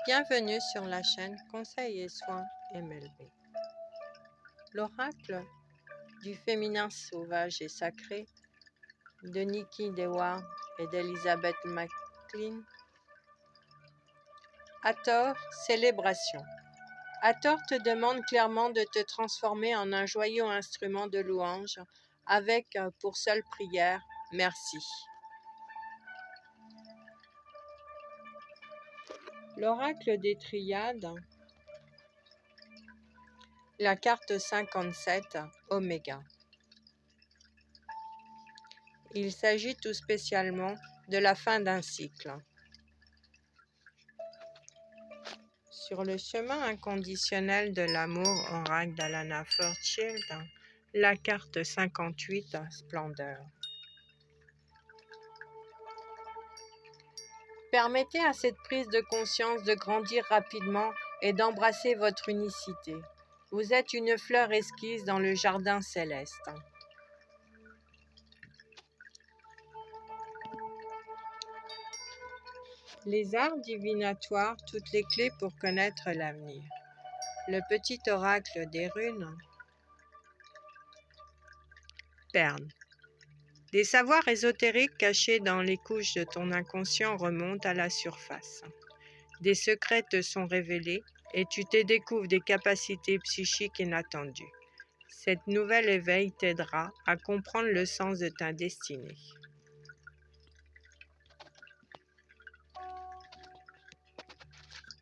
Bienvenue sur la chaîne Conseils et Soins MLB. L'oracle du féminin sauvage et sacré de Nikki Dewar et d'Elizabeth McLean. Hathor, célébration. Hathor te demande clairement de te transformer en un joyeux instrument de louange avec pour seule prière « Merci ». L'oracle des triades, la carte 57, Oméga. Il s'agit tout spécialement de la fin d'un cycle. Sur le chemin inconditionnel de l'amour, oracle d'Alana Fairchild, la carte 58, Splendeur. Permettez à cette prise de conscience de grandir rapidement et d'embrasser votre unicité. Vous êtes une fleur esquisse dans le jardin céleste. Les arts divinatoires, toutes les clés pour connaître l'avenir. Le petit oracle des runes. Perne. Des savoirs ésotériques cachés dans les couches de ton inconscient remontent à la surface. Des secrets te sont révélés et tu te découvres des capacités psychiques inattendues. Cette nouvelle éveil t'aidera à comprendre le sens de ta destinée.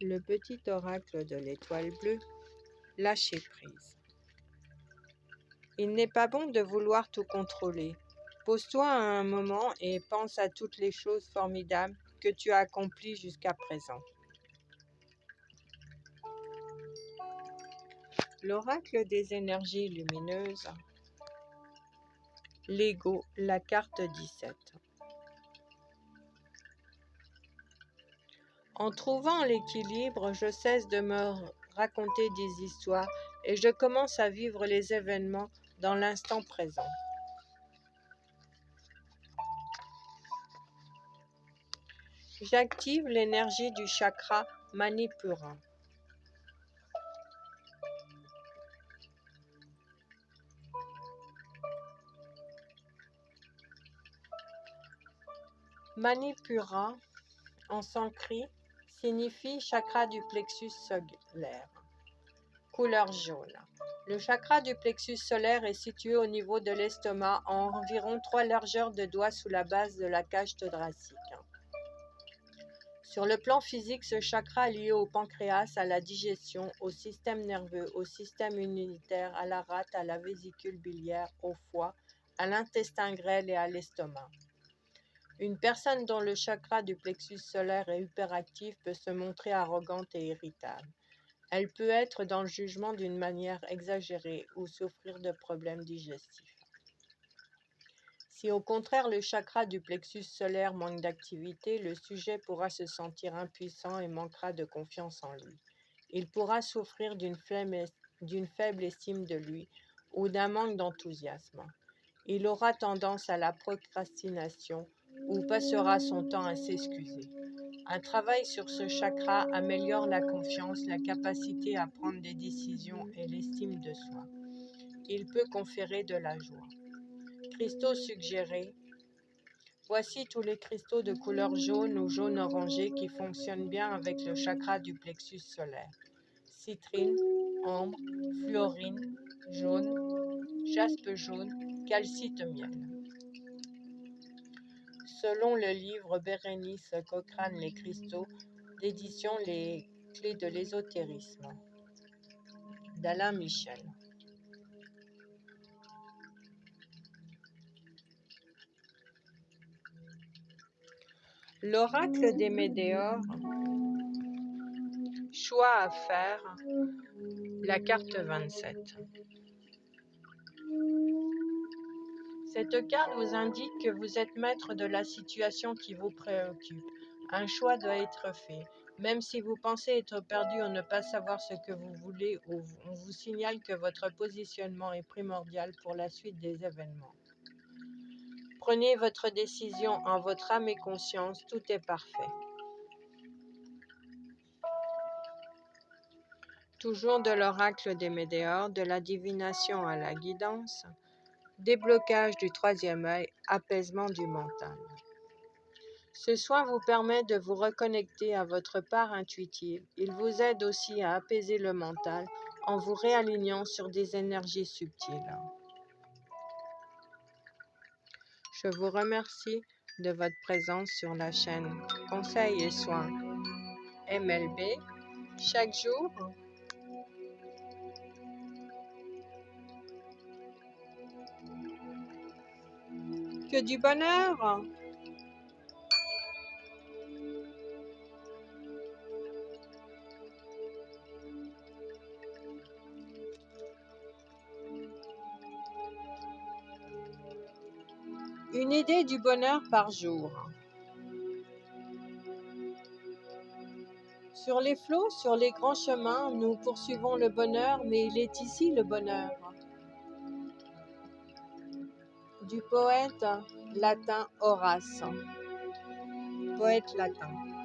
Le petit oracle de l'étoile bleue, lâcher prise. Il n'est pas bon de vouloir tout contrôler. Pose-toi un moment et pense à toutes les choses formidables que tu as accomplies jusqu'à présent. L'oracle des énergies lumineuses, l'ego, la carte 17. En trouvant l'équilibre, je cesse de me raconter des histoires et je commence à vivre les événements dans l'instant présent. J'active l'énergie du chakra Manipura. Manipura, en sanskrit, signifie chakra du plexus solaire. Couleur jaune. Le chakra du plexus solaire est situé au niveau de l'estomac, à environ 3 largeurs de doigts sous la base de la cage thoracique. Sur le plan physique, ce chakra est lié au pancréas, à la digestion, au système nerveux, au système immunitaire, à la rate, à la vésicule biliaire, au foie, à l'intestin grêle et à l'estomac. Une personne dont le chakra du plexus solaire est hyperactif peut se montrer arrogante et irritable. Elle peut être dans le jugement d'une manière exagérée ou souffrir de problèmes digestifs. Si au contraire le chakra du plexus solaire manque d'activité, le sujet pourra se sentir impuissant et manquera de confiance en lui. Il pourra souffrir d'une faible estime de lui ou d'un manque d'enthousiasme. Il aura tendance à la procrastination ou passera son temps à s'excuser. Un travail sur ce chakra améliore la confiance, la capacité à prendre des décisions et l'estime de soi. Il peut conférer de la joie. Cristaux suggérés. Voici tous les cristaux de couleur jaune ou jaune orangé qui fonctionnent bien avec le chakra du plexus solaire. Citrine, ambre, fluorine, jaune, jaspe jaune, calcite miel. Selon le livre Bérénice Cochrane Les cristaux, d'édition Les clés de l'ésotérisme, d'Alain Michel. L'oracle des météores, choix à faire, la carte 27. Cette carte vous indique que vous êtes maître de la situation qui vous préoccupe. Un choix doit être fait. Même si vous pensez être perdu ou ne pas savoir ce que vous voulez, on vous signale que votre positionnement est primordial pour la suite des événements. Prenez votre décision en votre âme et conscience, tout est parfait. toujours de l'oracle des Médéors, de la divination à la guidance, déblocage du troisième œil, apaisement du mental. Ce soin vous permet de vous reconnecter à votre part intuitive. Il vous aide aussi à apaiser le mental en vous réalignant sur des énergies subtiles. Je vous remercie de votre présence sur la chaîne Conseils et Soins MLB. Chaque jour, que du bonheur! Une idée du bonheur par jour. Sur les flots, sur les grands chemins, nous poursuivons le bonheur, mais il est ici le bonheur. Du poète latin Horace. Poète latin.